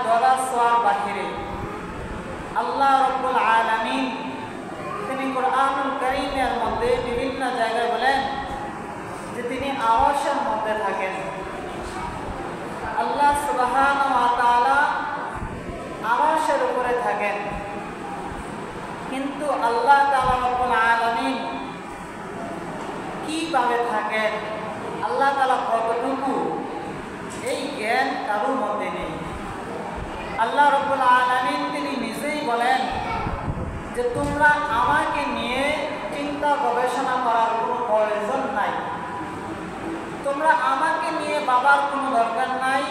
দরা সোয়ার বাহিরে আল্লাহ রাব্বুল আলামিন তিনি কোরআনুল কারীমের মধ্যে বিভিন্ন জায়গায় বলেন যে তিনি আরশের মধ্যে থাকেন। আল্লাহ সুবহানাহু ওয়া তাআলা আরশের উপরে থাকেন, কিন্তু আল্লাহ তাআলা রাব্বুল আলামিন কিভাবে থাকেন, আল্লাহ তাআলা কতটুকু, এই জ্ঞান কারোর মধ্যে নেই। আল্লাহ রাব্বুল আলামিন তিনি নিজেই বলেন যে তোমরা আমাকে নিয়ে চিন্তা গবেষণা করার কোনো প্রয়োজন নাই, তোমরা আমাকে নিয়ে ভাবার কোনো দরকার নাই,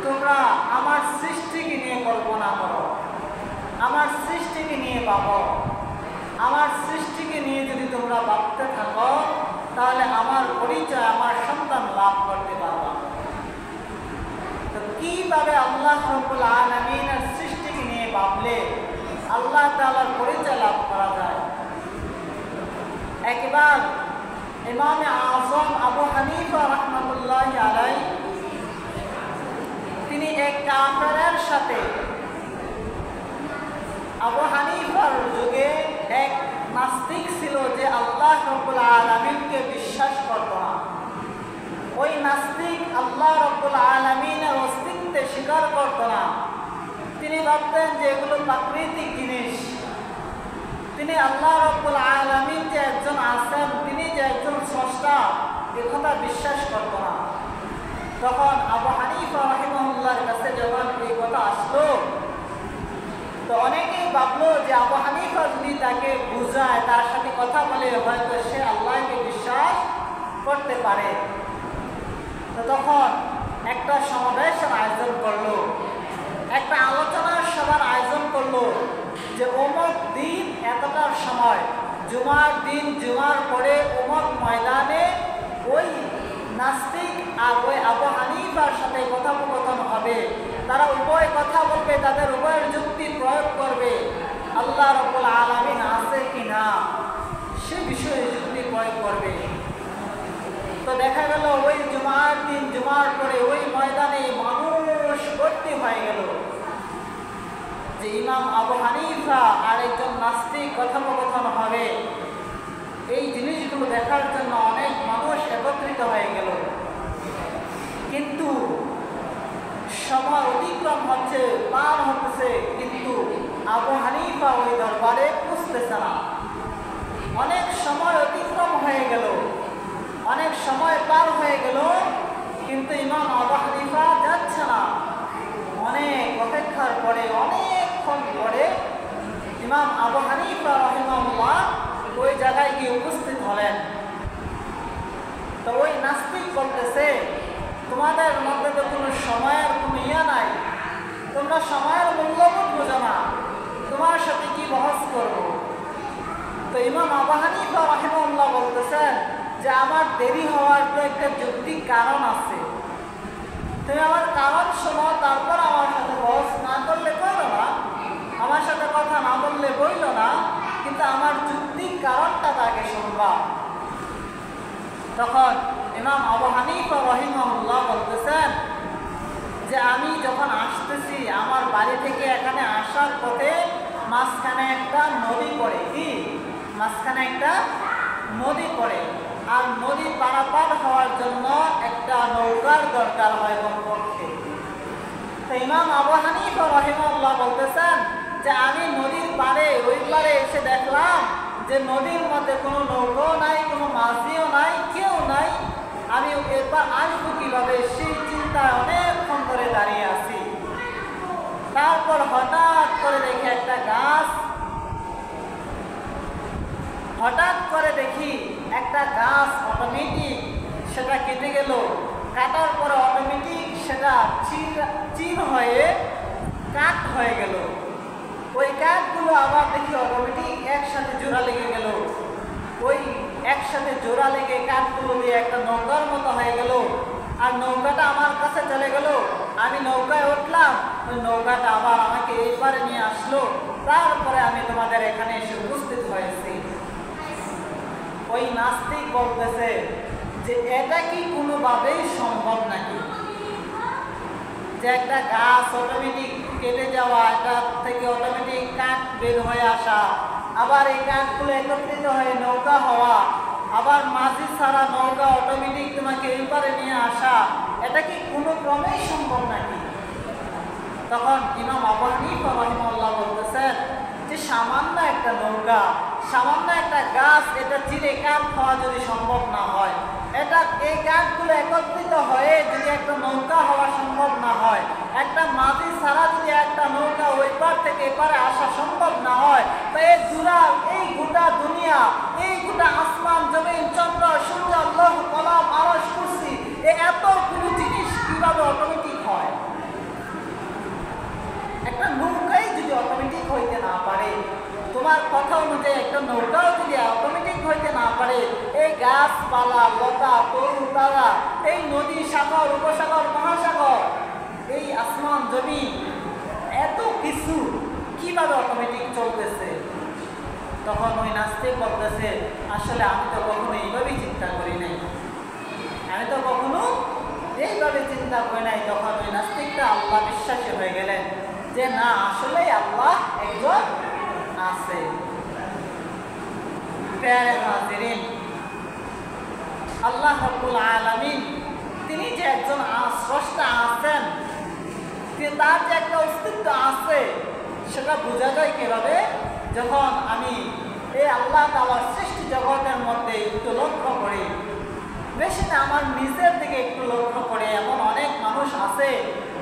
তোমরা আমার সৃষ্টিকে নিয়ে কল্পনা করো, আমার সৃষ্টিকে নিয়ে ভাবো। আমার সৃষ্টিকে নিয়ে যদি তোমরা ভাবতে থাকো তাহলে আমার পরিচয় আমার সন্তান লাভ করতে পারবা। তো কিভাবে আল্লাহ রাব্বুল আলামিনের সৃষ্টিকে নিয়ে ভাবলে আল্লাহ তাআলার পরিচয় লাভ করা যায়? একবার ইমাম আযম আবু হানিফা রাহমাতুল্লাহি আলাইহি তিনি এক কাফেরের সাথে, আবু হানিফার যুগে এক নাস্তিক ছিল যে আল্লাহ রাব্বুল আলামিনকে বিশ্বাস করত না। ওই নাস্তিক আল্লাহ রাব্বুল আলামিনের অস্তিত্বে স্বীকার করত না। তিনি ভাবতেন যে এগুলো প্রাকৃতিক জিনিস। তিনি আল্লাহ রাব্বুল আলামিন যে একজন আছেন, তিনি যে একজন স্রষ্টা, এ কথা বিশ্বাস করত না। তখন আবু হানিফা রাহিমাহুল্লাহর কাছে যখন এই কথা আসলো, তো অনেকেই ভাবলো যে আবু হানিফা যদি তাকে বুঝায়, তার সাথে কথা বলে, হয়তো সে আল্লাহকে বিশ্বাস করতে পারে। তো তখন একটা সমাবেশের আয়োজন করলো, একটা আলোচনার সভার আয়োজন করলো যে অমুক দিন এতটার সময়, জুমার দিন, জুমার পরে অমুক ময়দানে ওই নাস্তিক আর ওই আবু হানিফার সাথে কথোপকথন হবে। তারা উভয় কথা বলবে, তাদের উভয়ের যুক্তি প্রয়োগ করবে, আল্লাহ রাব্বুল আলামিন আছে কিনা সে বিষয়ে যুক্তি প্রয়োগ করবে। তো দেখা গেল ওই জুমার দিন, জুমার পরে ওই ময়দানে মানুষ ভর্তি হয়ে গেল যে ইমাম আবু হানিফা আর একজন নাস্তিক কথোপকথন হবে। এই জিনিসগুলো দেখার জন্য অনেক মানুষ একত্রিত হয়ে গেল, কিন্তু সময় অতিক্রম হচ্ছে, পার হতেছে, কিন্তু আবু হানিফা ওই দরবারে পৌঁছতেছে না। অনেক সময় অতিক্রম হয়ে গেল, অনেক সময় পার হয়ে গেল, কিন্তু ইমাম আবু হানিফা যাচ্ছে না। অনেক অপেক্ষার পরে, অনেকক্ষণ পরে ইমাম আবু হানিফা রাহিমাহুল্লাহ ওই জায়গায় গিয়ে উপস্থিত হলেন। তো ওই নাস্তিক বলতেছে, তোমাদের মধ্যে তো কোনো সময়ের কোনো ইয়া নাই, তোমরা সময়ের মূল্যবোধ বোঝো না, তোমার সাথে কি বহস করব? তো ইমাম আবু হানিফা রাহিমাহুল্লাহ বলতেছেন যে আমার দেরি হওয়ার তো একটা যৌক্তিক কারণ আছে, তুমি আমার কারণ শোনো, তারপর আমার সাথে বহস না করলে করো না, আমার সাথে কথা না বললে বইল না, কিন্তু আমার যৌক্তিক কারণটা তাকে শুনবা। তখন ইমাম আবু হানিফা রাহিমাহুল্লাহ বলতেছেন যে আমি যখন আসতেছি, আমার বাড়ি থেকে এখানে আসার পথে মাঝখানে একটা নদী পড়ে, কি মাঝখানে একটা নদী পড়ে, আর নদী পারাপার হওয়ার জন্য একটা নৌকার দরকার হয় কমপক্ষে। তো ইমাম আবু হানিফা রাহিমাহুল্লাহ বলতেছেন যে আমি নদীর পাড়ে, ওই পাড়ে এসে দেখলাম যে নদীর মধ্যে কোনো নৌকাও নাই, কোনো মাঝিও নাই, কেউ নাই, আমি এরপর আসবো কিভাবে, সেই চিন্তায় অনেকক্ষণ ধরে দাঁড়িয়ে আছি। তারপর হঠাৎ করে দেখি একটা গাছ, হঠাৎ করে দেখি একটা গাছ অটোমেটিক সেটা কেটে গেল, কাটার পরে অটোমেটিক সেটা চির হয়ে কাঠ হয়ে গেল। ওই কাঠগুলো আবার দেখি অটোমেটিক একসাথে জোড়া লেগে গেল, ওই একসাথে জোড়া লেগে কাঠগুলো দিয়ে একটা নৌকার মতো হয়ে গেল, আর নৌকাটা আমার কাছে চলে গেল। আমি নৌকায় উঠলাম, ওই নৌকাটা আবার আমাকে এই পারে নিয়ে আসলো, তারপরে আমি তোমাদের এখানে এসে উপস্থিত হয়েছি। ওই নাস্তিক বলতেছে যে এটা কি কোনোভাবেই সম্ভব নাকি? যে একটা গাছ অটোমেটিক কেটে যাওয়া, এটা থেকে অটোমেটিক কাঠ বের হয়ে আসা, আবার এই কাঠগুলো একত্রিত হয়ে নৌকা হওয়া, আবার মাঝি ছাড়া নৌকা অটোমেটিক তোমাকে এই পারে নিয়ে আসা, এটা কি কোনো ক্রমেই সম্ভব নাকি? তখন ইমাম আবু হানিফা রাহিমাহুল্লাহ বলতেছেন যে সামান্য একটা নৌকা, সামান্য একটা গাছ, এটা চিরে কাঠ খাওয়া যদি সম্ভব না হয়, এটা এই কাঠগুলো একত্রিত হয়ে যদি একটা নৌকা হওয়া সম্ভব না হয়, একটা মাঝি ছাড়া যদি একটা নৌকা ওই পার থেকে এপারে আসা সম্ভব না হয়, তো এই গোটা দুনিয়া, এই গোটা আসমান, জমিন, চন্দ্র, সূর্য, আল্লাহ, কলাম, আরশ, কুরসি, এতগুলো জিনিস কিভাবে অটোমেটিক হয়? একটা নৌকাই যদি অটোমেটিক হইতে না পারে, তোমার কথা অনুযায়ী একটা নৌকাও যদি অটোমেটিক হইতে না পারে, এই গাছপালা, লতা, তরু, তারা, এই নদী, সাগর, উপসাগর, মহাসাগর, এই আসমান, জমিন, এত কিছু কিভাবে অটোমেটিক চলতেছে? তখন ওই নাস্তিক বলতেছে, আসলে আমি তো কখনো এইভাবেই চিন্তা করি নাই, আমি তো কখনো এইভাবে চিন্তা করি নাই। তখন ওই নাস্তিকটা আল্লাহ বিশ্বাসী হয়ে গেলেন যে না, আসলে আল্লাহ একজন আছে। প্যারে হাজিরিন, আল্লাহ রাব্বুল আলামিন তিনি যে একজন স্রষ্টা আছেন, তার যে একটা অস্তিত্ব আছে, সেটা বোঝা যায় কিভাবে? যখন আমি এই আল্লাহ তাআলার সৃষ্টি জগতের মধ্যে একটু লক্ষ্য করি, বেশি না আমার নিজের দিকে একটু লক্ষ্য করে, এমন অনেক মানুষ আছে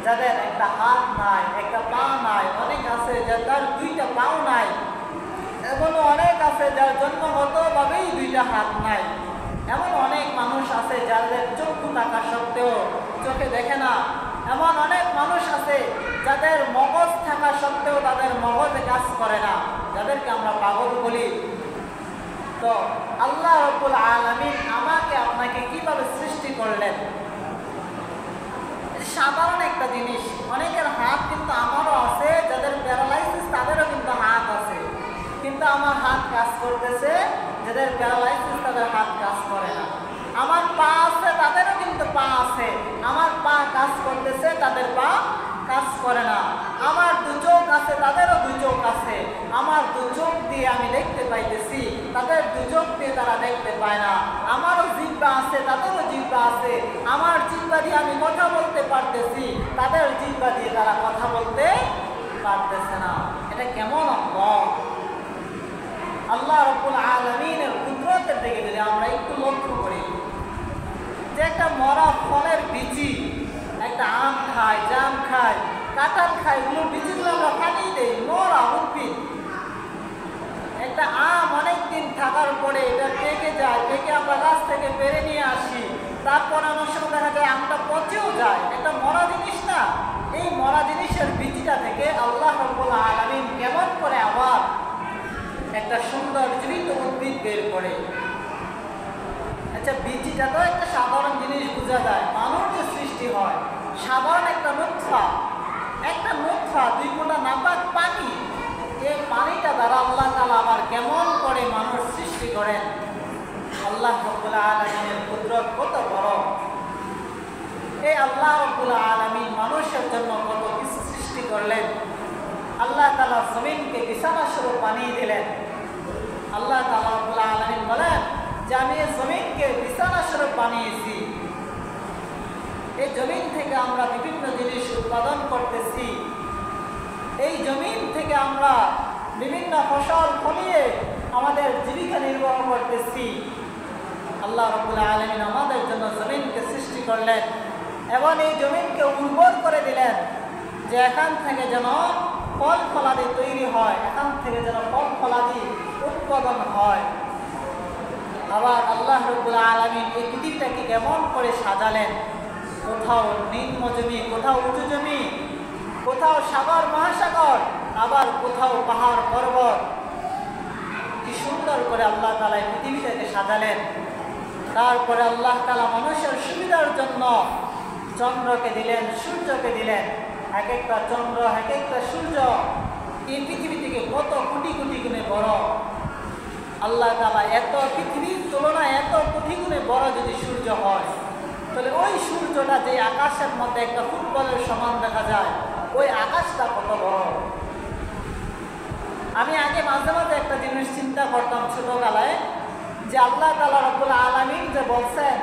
যাদের একটা হাত নাই, একটা পা নাই, অনেক আছে যাদের দুইটা পাও নাই, এমনও অনেক আছে যার জন্মগতভাবেই দুইটা হাত নাই, এমন অনেক মানুষ আছে যাদের চক্ষু থাকা সত্ত্বেও চোখে দেখে না, এমন অনেক মানুষ আছে যাদের মগজ থাকা সত্ত্বেও তাদের মগজে কাজ করে না, যাদেরকে আমরা পাগল বলি। তো আল্লাহ রাব্বুল আলামিন আমাকে আপনাকে কিভাবে সৃষ্টি করলেন? সাধারণ একটা জিনিস, অনেকের হাত কিন্তু আমারও আছে, যাদের প্যারালাইসিস তাদেরও কিন্তু হাত আছে, কিন্তু আমার হাত কাজ করতেছে, যাদের প্যারালাইসিস তাদের হাত কাজ করে না। আমার পা আছে, তাদেরও কিন্তু পা আছে, আমার পা কাজ করতেছে, তাদের পা কাজ করে না। আমার দু চোখ আছে, তাদেরও দু চোখ আছে, আমার দু চোখ দিয়ে আমি দেখতে পাইতেছি, তাদের দু চোখ দিয়ে তারা দেখতে পায় না। আমারও জিহ্বা আছে, তাদেরও জিহ্বা আছে, আমার জিহ্বা দিয়ে আমি কথা বলতে পারতেছি, তাদের জিহ্বা দিয়ে তারা কথা বলতে পারতেছে না। এটা কেমন অঙ্গ? আল্লাহ রাব্বুল আলামিনের কুদরতের দিকে যদি আমরা একটু লক্ষ্য করি, যে একটা মরা ফলের বিচি, একটা আম খায়, জাম খায়, কাঁঠাল খায়, এগুলো বিচিগুলো আমরা ফাটিয়ে দেই, মরা উদ্ভিদ। একটা আম অনেক দিন থাকার পরে এটা পেকে যায়, পেকে আমরা গাছ থেকে পেরে নিয়ে আসি, তারপর অনেক সময় দেখা যায় আমটা পচেও যায়, এটা মরা জিনিস না? এই মরা জিনিসের বিচিটা থেকে আল্লাহ রাব্বুল আলামিন কেমন করে আবার একটা সুন্দর জীবিত উদ্ভিদ বের করে? আচ্ছা, বিচিটা তো একটা সাধারণ জিনিস, বোঝা যায়। মানুষ যে সৃষ্টি হয় সাধারণ একটা নুতফা, দুই ফোঁটা নাপাক পানি, এই পানিটা দ্বারা আল্লাহ তাআলা আবার কেমন করে মানুষ সৃষ্টি করেন? আল্লাহ রাব্বুল আলামিনের কুদরত কত বড়! এই আল্লাহ রাব্বুল আলামিন মানুষের জন্য কত কিছু সৃষ্টি করলেন। আল্লাহ তাআলা জমিনকে বিছানা স্বরূপ বানিয়ে দিলেন। আল্লাহ তাআলা রাব্বুল আলামিন বলেন যে আমি এই জমিনকে বিছানা স্বরূপ বানিয়েছি, এই জমিন থেকে আমরা বিভিন্ন জিনিস উৎপাদন করতেছি, এই জমিন থেকে আমরা বিভিন্ন ফসল ফলিয়ে আমাদের জীবিকা নির্বাহ করতেছি। আল্লাহ রাব্বুল আলামিন আমাদের জন্য জমিনকে সৃষ্টি করলেন এবং এই জমিনকে উর্বর করে দিলেন, যে এখান থেকে যেন ফল ফলাদি তৈরি হয়, এখান থেকে যেন ফল ফলাদি উৎপাদন হয়। আবার আল্লাহ রাব্বুল আলামিন এই পৃথিবীটাকে কেমন করে সাজালেন, কোথাও নিম্ন জমি, কোথাও উঁচু জমি, কোথাও সাগর মহাসাগর, আবার কোথাও পাহাড় পর্বত। কি সুন্দর করে আল্লাহ তাআলা এই পৃথিবীটাকে সাজালেন। তারপরে আল্লাহ তাআলা মানুষের সুবিধার জন্য চন্দ্রকে দিলেন, সূর্যকে দিলেন। এক একটা চন্দ্র, এক একটা সূর্য এই পৃথিবী থেকে কত কোটি কোটি গুণে বড়। আল্লাহ তাআলা এত পৃথিবীর তুলনায় এত কোটি গুণে বড় যদি সূর্য হয়, তাহলে ওই সূর্যটা যে আকাশের মধ্যে একটা ফুটবলের সমান দেখা যায়, ওই আকাশটা কত বড়। আমি আগে মাঝে মাঝে একটা জিনিস চিন্তা করতাম ছোটবেলায়, যে আল্লাহ তাআলা রব্বুল আলামিন যে বলছেন,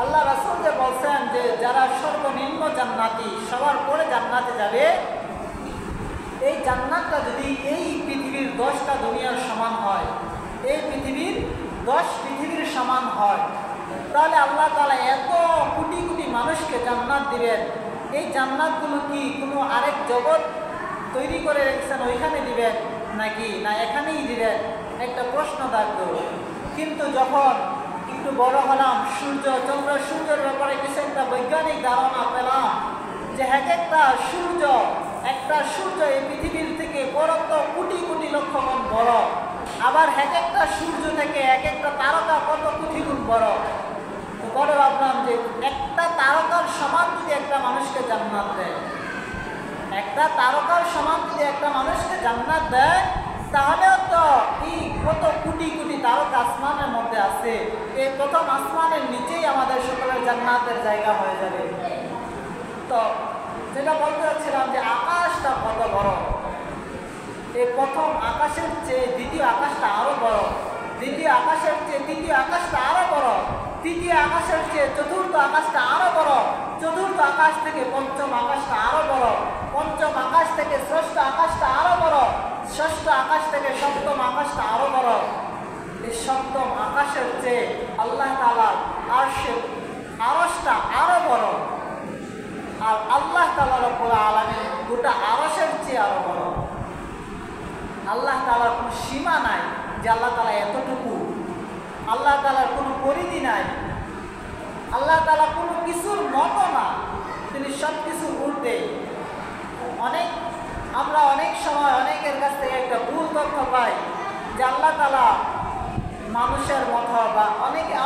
আল্লাহ রাসূল যে বলছেন যে যারা সর্বনিম্ন জান্নাতি সবার পরে জান্নাতে যাবে, এই জান্নাতটা যদি এই পৃথিবীর 10টা দুনিয়ার সমান হয়, এই পৃথিবীর 10 পৃথিবীর সমান হয়, তাহলে আল্লাহ তাআলা এত কোটি কোটি মানুষকে জান্নাত দিবেন। এই জান্নাতগুলো কি কোনো আরেক জগৎ তৈরি করে রেখেছেন ওইখানে দিবেন নাকি না এখানেই দিবেন? একটা প্রশ্ন থাকতো। কিন্তু যখন একটু বড় হলাম, সূর্য চন্দ্র সূর্যের ব্যাপারে কিছু একটা বৈজ্ঞানিক ধারণা পেলাম যে একটা সূর্য এই পৃথিবীর থেকে বরত্ব কোটি কোটি লক্ষ গুণ বড়, আবার একটা সূর্য থেকে একটা তারকা কত কোটি গুণ বড়। তো পরে ভাবলাম যে একটা তারকার সমান যদি একটা মানুষকে জান্নাত দেয়, একটা তারকার সমান যদি একটা মানুষকে জান্নাত দেয়, তাহলেও তো এই কত কোটি কোটি তারকা আসমানের মধ্যে আছে, এই প্রথম আসমানের নিচেই আমাদের সকলের জান্নাতের জায়গা হয়ে যাবে। তো যেটা বলতে চাচ্ছিলাম যে আকাশটা কত বড়, এই প্রথম আকাশের চেয়ে দ্বিতীয় আকাশটা আরো বড়, দ্বিতীয় আকাশের চেয়ে তৃতীয় আকাশটা আরো বড়, তৃতীয় আকাশের চেয়ে চতুর্থ আকাশটা আরো বড়, চতুর্থ আকাশ থেকে পঞ্চম আকাশটা আরো বড়, পঞ্চম আকাশ থেকে ষষ্ঠ আকাশটা আরো বড়, ষষ্ঠ আকাশ থেকে সপ্তম আকাশটা আরো বড়। এই সপ্তম আকাশের চেয়ে আল্লাহ তাআলার আরশটা আরো বড়, আর আল্লাহ তাআলা রব্বুল আলামিন গোটা আরশের চেয়ে আরো বড়। আল্লাহ তাআলার কোনো সীমা নাই যে আল্লাহ তাআলা এতটুকু, আল্লাহ তাআলার কোনো পরিধি নাই, আল্লাহ তাআলা কোনো কিছুর মতো না, তিনি সব কিছুর ঊর্ধ্বে। আমরা অনেক সময় অনেকের কাছ থেকে একটা ভুল তথ্য পাই যে আল্লাহ তাআলা মানুষের মতো, বা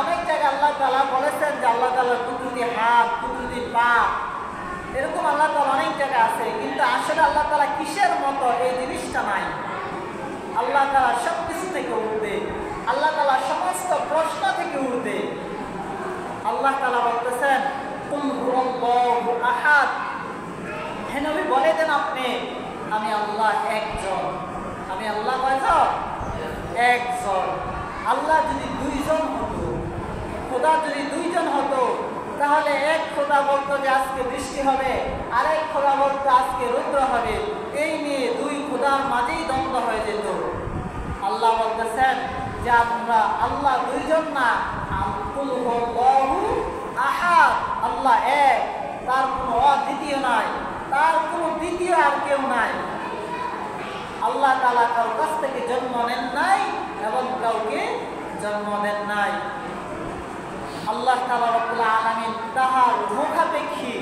অনেক জায়গায় আল্লাহ তাআলা বলেছেন যে আল্লাহ তাআলার কুদরতি হাত, কুদরতি পা, এরকম আল্লাহ তাআলা অনেক জায়গায় আছে, কিন্তু আসলে আল্লাহ তাআলা কিসের মতো এই জিনিসটা নাই। আল্লাহ তাআলা সব কিছু থেকে ঊর্ধ্বে, আল্লাহ তাআলা সমস্ত প্রশ্ন থেকে ঊর্ধ্বে। আল্লাহ তাআলা বলতেছেন কুল হুয়াল্লাহু আহাদ, হে নবী বলে দেন আপনি আমি আল্লাহ একজন। আমি আল্লাহ কয়জন? একজন। আল্লাহ যদি দুইজন হতো, খোদা যদি দুইজন হতো, তাহলে এক খোদা বলতো যে আজকে বৃষ্টি হবে, আরেক খোদা বলতো আজকে রৌদ্র হবে, এই নিয়ে দুই খোদার মাঝেই দ্বন্দ্ব হয়ে যেত। আল্লাহ বলতেছেন যে আমরা আল্লাহ দুইজন না, কুল হুয়াল্লাহু আহাদ, আল্লাহ এক, তার কোনো অদ্বিতীয় নাই, তার কোনো দ্বিতীয় আর কেউ নাই। আল্লাহ তাআলা কারো কাছ থেকে জন্ম নেন নাই এবং কাউকে জন্ম দেন নাই। আল্লাহ তাআলা রব্বুল আলামিন তাহার মুখাপেক্ষী,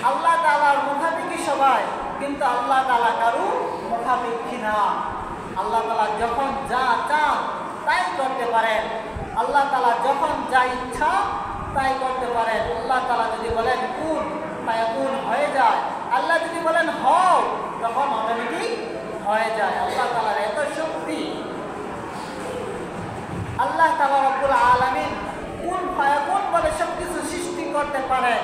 আল্লাহ তাআলার মুখাপেক্ষী সবাই, কিন্তু আল্লাহ তাআলা কারো মুখাপেক্ষী না। আল্লাহ তাআলা যখন যা চান তাই করতে পারেন, আল্লাহ তাআলা যখন যা ইচ্ছা তাই করতে পারেন। আল্লাহ তাআলা যদি বলেন কুন ফায়াকুন হয়ে যায়, আল্লাহ যদি বলেন হও তখন অটোমেটিক হয়ে যায়। আল্লাহ তাআলার এত শক্তি। আল্লাহ তাআলা রব্বুল আলামিন কুন ফায়াকুন বলে সব কিছু সৃষ্টি করতে পারেন,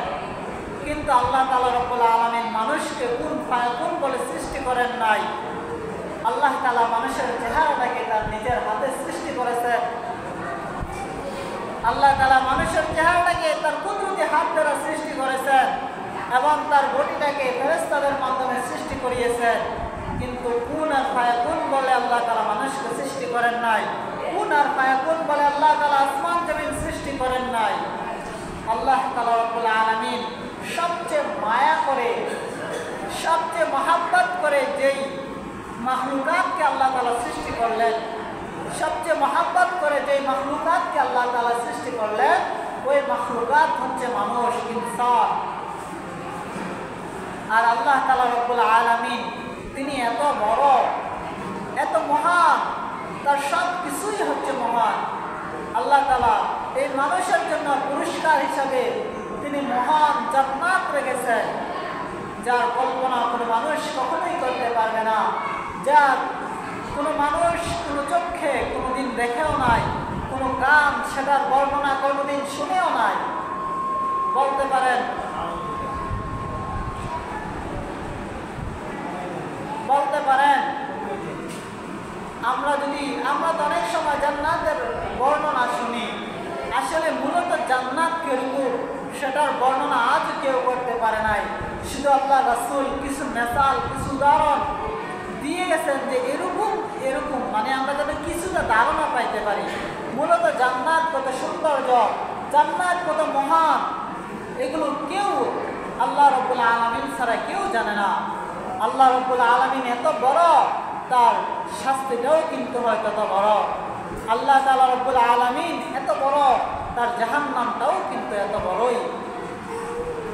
কিন্তু আল্লাহ তাআলা রব্বুল আলামিন মানুষকে কুন ফায়াকুন বলে সৃষ্টি করেন নাই। আল্লাহ তাআলা মানুষের চেহারাটাকে তার নিজের হাতে সৃষ্টি করেছেন। আল্লাহ তাআলা মানুষের চেহারাটাকে তার কুদরতি হাত দ্বারা সৃষ্টি করেছেন এবং তার বডিটাকে ফেরেশতাদের মাধ্যমে সৃষ্টি করিয়েছেন, কিন্তু কুন আর ফায়াকুন বলে আল্লাহ তাআলা মানুষকে সৃষ্টি করেন নাই। কুন আর ফায়াকুন বলে আল্লাহ তাআলা আসমান জমিন সৃষ্টি করেন নাই। আল্লাহ তাআলা রব্বুল আলামিন সবচেয়ে মায়া করে, সবচেয়ে মহাব্বত করে যেই মাখলুকাতকে আল্লাহ তাআলা সৃষ্টি করলেন, সবচেয়ে মহাব্বত করে যেই মাখলুকাতকে আল্লাহ তাআলা সৃষ্টি করলেন, ওই মাখলুকাত হচ্ছে মানুষ, ইনসান। আর আল্লাহ তাআলা রব্বুল আলামিন তিনি এত বড়, এত মহান, তার সব কিছুই হচ্ছে মহান। আল্লাহ তাআলা এই মানুষের জন্য পুরস্কার হিসাবে তিনি মহান জান্নাত রেখেছেন, যার কল্পনা কোনো মানুষ কখনোই করতে পারবে না, যা কোনো মানুষ কোনো চোখে কোনোদিন দেখেও নাই, কোনো কান সেটার বর্ণনা কোনোদিন শুনেও নাই। বলতে পারেন, বলতে পারেন আমরা তো অনেক সময় জান্নাতের বর্ণনা শুনি, আসলে মূলত জান্নাত কিরকম সেটার বর্ণনা আজ কেউ করতে পারে নাই। শুধু আল্লাহ রাসূল কিছু মেসাল, কিছু উদাহরণ দিয়ে গেছেন যে এরকম এরকম, মানে আমরা যাতে কিছুটা ধারণা পাইতে পারি মূলত জান্নাত কত সৌন্দর্য, জান্নাত কত মহান, এগুলো কেউ আল্লাহ রাব্বুল আলামিন ছাড়া কেউ জানে না। আল্লাহ রাব্বুল আলামিন এত বড়, তার শাস্তিটাও কিন্তু হয় তত বড়। আল্লাহ তাআলা রাব্বুল আলামিন এত বড়, তার জাহান্নামটাও কিন্তু এত বড়ই,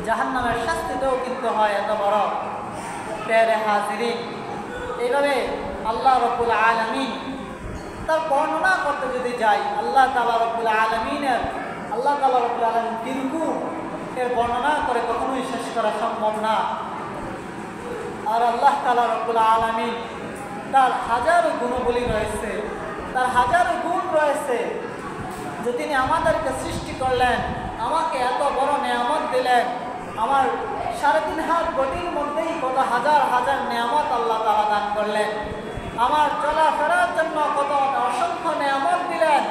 জাহান্নামের শাস্তিটাও কিন্তু হয় এত বড়। প্যারে হাজিরিন, এইভাবে আল্লাহ রাব্বুল আলামিন তার বর্ণনা করতে যদি যাই, আল্লাহ তাআলা রাব্বুল আলামিন কিরকম এর বর্ণনা করে কখনোই শেষ করা সম্ভব না। আর আল্লাহ তাআলা রাব্বুল আলামিন তার হাজারো গুণাবলী রয়েছে, তার হাজারো গুণ রয়েছে যে তিনি আমাদেরকে সৃষ্টি করলেন, আমাকে এত বড় নেয়ামত দিলেন। আমার 3.5 হাত বডির মধ্যেই কত হাজার হাজার নেয়ামত আল্লাহ তাআলা দান করলেন। আমার চলাফেরার জন্য কত অসংখ্য নেয়ামত দিলেন।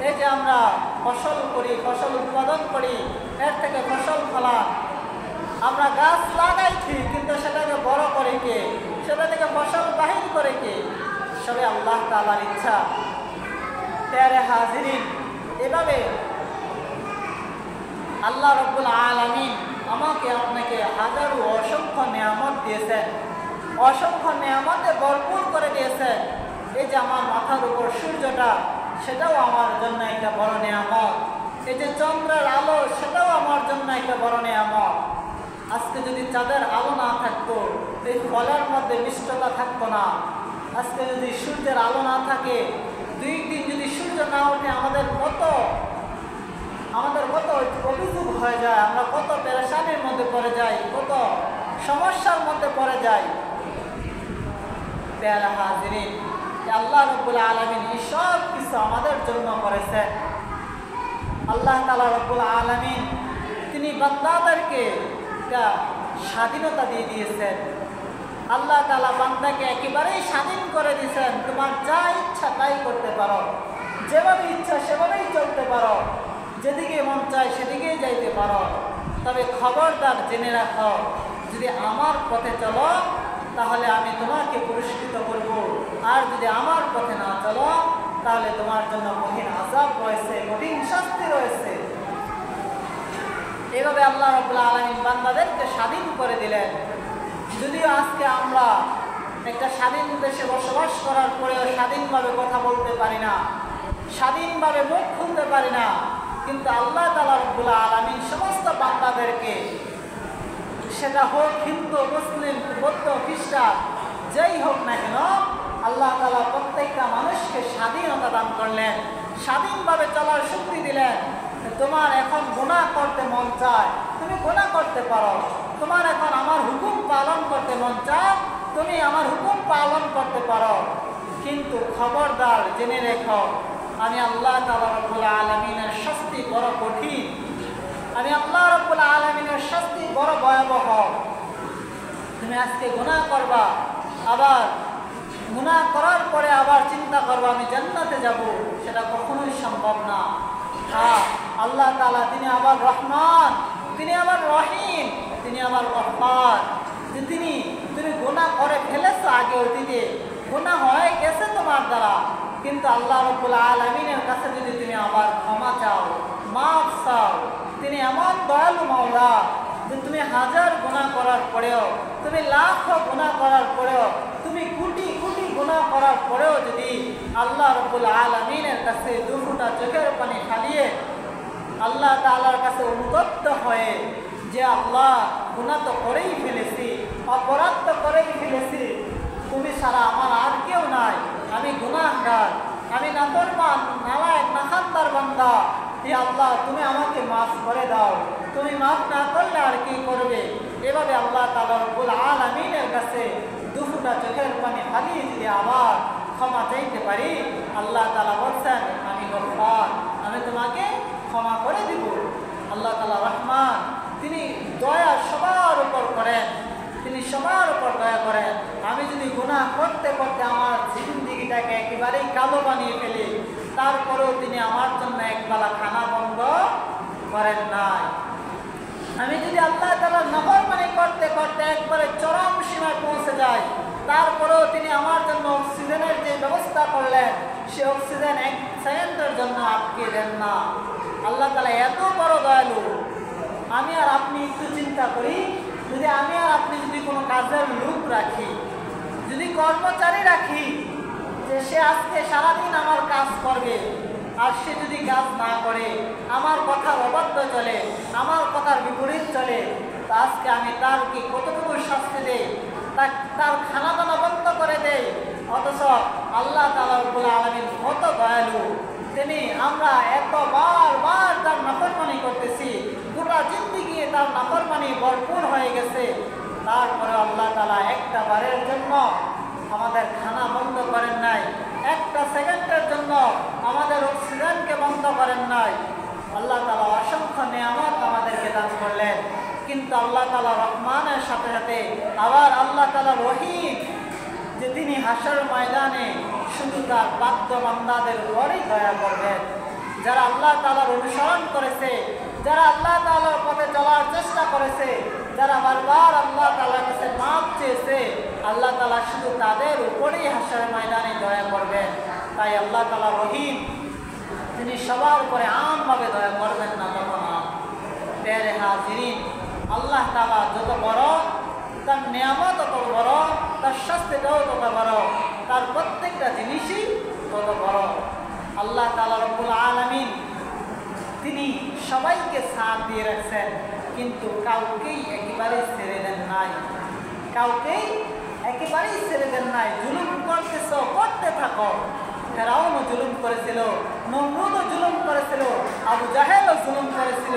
এই যে আমরা ফসল করি, ফসল উৎপাদন করি, এর থেকে ফসল ফলান, আমরা গাছ লাগাইছি কিন্তু সেটাকে বড় করে কে, সেটা থেকে ফসল বাহির করে কে, সবে আল্লাহ তাআলার ইচ্ছা। প্যারে হাজিরিন, এভাবে আল্লাহ রাব্বুল আলামিন আমাকে আপনাকে হাজারো অসংখ্য নিয়ামত দিয়েছেন, অসংখ্য নিয়ামতে ভরপুর করে দিয়েছেন। এই যে আমার মাথার উপর সূর্যটা, সেটাও আমার জন্য একটা বড় নিয়ামত। এই যে চন্দ্রের আলো, সেটাও আমার জন্য একটা বড় নিয়ামত। আজকে যদি চাঁদের আলো না থাকতো, এই ফলের মধ্যে মিষ্টতা থাকতো না। আজকে যদি সূর্যের আলো না থাকে, 2 দিন যদি সূর্য না ওঠে, আমাদের কত অভিযোগ হয়ে যায়, আমরা কত পেরেশানির মধ্যে পড়ে যাই, কত সমস্যার মধ্যে পড়ে যাই। প্যারা হাজিরিন, আল্লাহ রাব্বুল আলামিন এই সব কিছু আমাদের জন্য করেছেন। আল্লাহ তাআলা রাব্বুল আলামিন তিনি বান্দাদেরকে একটা স্বাধীনতা দিয়ে দিয়েছেন। আল্লাহ তাআলা বান্দাকে একেবারেই স্বাধীন করে দিয়েছেন, তোমার যা ইচ্ছা তাই করতে পারো, যেভাবে ইচ্ছা সেভাবেই চলতে পারো, যেদিকে মন চায় সেদিকেই যাইতে পারো। তবে খবরদার জেনে রাখো, যদি আমার পথে চলো তাহলে আমি তোমাকে পুরস্কৃত করব, আর যদি আমার পথে না চলো তাহলে তোমার জন্য কঠিন আযাব রয়েছে, কঠিন শাস্তি রয়েছে। এভাবে আল্লাহ রাব্বুল আলামিন বান্দাদেরকে স্বাধীন করে দিলেন। যদিও আজকে আমরা একটা স্বাধীন দেশে বসবাস করার পরেও স্বাধীনভাবে কথা বলতে পারি না, স্বাধীনভাবে মুখ খুলতে পারি না, কিন্তু আল্লাহ তাআলা রাব্বুল আলামিন সমস্ত বান্দাদেরকে, সেটা হোক হিন্দু, মুসলিম, বৌদ্ধ, খ্রিস্টান, যেই হোক না কেন, আল্লাহ তাআলা প্রত্যেকটা মানুষকে স্বাধীনতা দান করলেন, স্বাধীনভাবে চলার শক্তি দিলেন। তোমার এখন গুনাহ করতে মন চায়, তুমি গুনাহ করতে পারো। তোমার এখন আমার হুকুম পালন করতে মন চায়, তুমি আমার হুকুম পালন করতে পারো। কিন্তু খবরদার জেনে রেখো, আমি আল্লাহ তাআলা রাব্বুল আলামিনের শাস্তি বড় কঠিন, আমি আল্লাহ রাব্বুল আলামিনের শাস্তি বড় ভয়াবহ। তুমি আজকে গুনাহ করবা, আবার গুনাহ করার পরে আবার চিন্তা করবা আমি জান্নাতে যাব, সেটা কখনোই সম্ভব না। হ্যাঁ, আল্লাহ তাআলা তিনি আবার রহমান, তিনি আবার রহিম, তিনি আবার গফফার। যে তুমি গুনাহ করে ফেলেছো, আগে অতীতে গুনাহ হয়ে গেছে তোমার দ্বারা, কিন্তু আল্লাহ রাব্বুল আলামিনের কাছে যদি তুমি আবার ক্ষমা চাও, মাফ চাও, তিনি এমন দয়ালু মাওলা যে তুমি হাজার গুনাহ করার পরেও, তুমি লাখো গুনাহ করার পরেও, তুমি কোটি কোটি গুনাহ করার পরেও যদি আল্লাহ রাব্বুল আলামিনের কাছে 2 ফোঁটা চোখের পানি ঢালিয়ে আল্লাহ তাআলার কাছে অনুতপ্ত হয়ে যে আল্লাহ গুনাহ তো করেই ফেলেছি, অপরাধ তো করেই ফেলেছি, তুমি ছাড়া আমার আর কেউ নাই, আমি গুনাহগার, আমি নাফরমান, নালায়েক, নাখানদার বান্দা, হে আল্লাহ তুমি আমাকে মাফ করে দাও, তুমি মাফ না করলে আর কি করবে। এভাবে আল্লাহ তাআলা রাব্বুল আলামিনের কাছে 2 ফোঁটা চোখের পানি ঢালিয়ে যদি আবার ক্ষমা চাইতে পারি, আল্লাহ তাআলা বলছেন আমি গফফার, আমি তোমাকে ক্ষমা করে দিব। আল্লাহ তাআলা রহমান, তিনি দয়া সবার উপর করেন, তিনি সবার উপর দয়া করেন। আমি যদি গুনাহ করতে করতে আমার জিন্দেগিটাকে একেবারেই কালো বানিয়ে ফেলি, তারপরেও তিনি আমার জন্য একবেলা খানা বন্ধ করেন নাই। আমি যদি আল্লাহ তাআলার নাফরমানি করতে করতে একবারে চরম সীমায় পৌঁছে যাই, তারপরেও তিনি আমার জন্য অক্সিজেনের যে ব্যবস্থা করলেন, সে অক্সিজেন 1 সেকেন্ডের জন্য আটকে দেন না। আল্লাহ তাআলা এত বড় দয়ালু। আমি আর আপনি একটু চিন্তা করি, যদি আমি আর আপনি যদি কোনো কাজের লোক রাখি, যদি কর্মচারী রাখি, যে সে আজকে সারাদিন আমার কাজ করবে, আর সে যদি কাজ না করে, আমার কথার অবাধ্য চলে, আমার কথার বিপরীত চলে, তা আজকে আমি তার কি কতটুকু শাস্তি দেই, তার খানা দানা বন্ধ করে দেই। অথচ আল্লাহ তাআলা রব্বুল আলামিন কত দয়ালু, তিনি আমরা এত বার তার নাফরমানি করতেছি, গোটা জিন্দেগি তার নাফরমানি ভরপুর হয়ে গেছে, তারপরে আল্লাহ তাআলা একটা বারের জন্য আমাদের খানা বন্ধ করেন নাই, একটা সেকেন্ডের জন্য আমাদের অক্সিজেনকে বন্ধ করেন নাই। আল্লাহ তাআলা অসংখ্য নিয়ামত আমাদেরকে দান করলেন, কিন্তু আল্লাহ তাআলা রহমানের সাথে সাথে আবার আল্লাহ তাআলা রহিম, যে তিনি হাসর ময়দানে শুধু তার বাধ্য বান্দাদের উপরই দয়া করবেন। যারা আল্লাহ তাআলার অনুসরণ করেছে, যারা আল্লাহ তাআলার পথে চলার চেষ্টা করেছে, যারা বারবার আল্লাহ তাআলার কাছে মাফ চেয়েছে, আল্লাহ তাআলা শুধু তাদের উপরেই হাসর ময়দানে দয়া করবেন। তাই আল্লাহ তাআলা রহিম, তিনি সবার উপরে আমভাবে দয়া করবেন না। তখন প্যারে হাজিরিন, আল্লাহ তাআলা যত বড়, তার নিয়ামত তত বড়, তার শাস্তিটাও তত বড়, তার প্রত্যেকটা জিনিসই তত বড়। আল্লাহ তাআলা রব্বুল আলামিন তিনি সবাইকে সাথ দিয়ে রাখছেন, কিন্তু কাউকেই একেবারেই ছেড়ে দেন নাই, কাউকেই একেবারেই ছেড়ে দেন নাই। জুলুম করতেছ, করতে থাকো। ফেরাউনও জুলুম করেছিল, নমরুদও জুলুম করেছিল, আবু জাহেলও জুলুম করেছিল,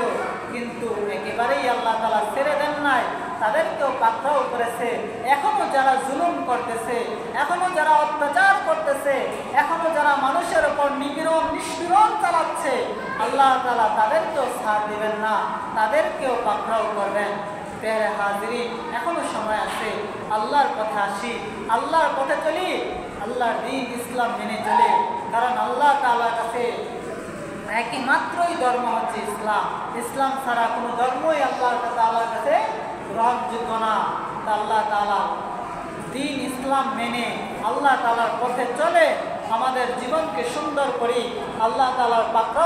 কিন্তু একেবারেই আল্লাহ তাআলা ছেড়ে দেন নাই, তাদেরকেও পাকড়াও করেছে। এখনো যারা জুলুম করতেছে, এখনো যারা অত্যাচার করতেছে, এখনো যারা মানুষের উপর নিষ্পীড়ন চালাচ্ছে, আল্লাহ তাআলা তাদেরকেও ছাড় দিবেন না, তাদেরকেও পাকড়াও করবেন। প্যারে হাজিরিন, এখনো সময় আছে, আল্লাহর পথে আসি, আল্লাহর পথে চলি, আল্লাহর দ্বীন ইসলাম মেনে চলে। কারণ আল্লাহ তাআলার কাছে একমাত্রই ধর্ম হচ্ছে ইসলাম। ইসলাম ছাড়া কোনো ধর্মই আল্লাহ তাআলার কাছে গ্রহণযোগ্য না। তা আল্লাহ তাআলা দ্বীন ইসলাম মেনে আল্লাহ তাআলার পথে চলে আমাদের জীবনকে সুন্দর করি। আল্লাহ তাআলার পাকড়াও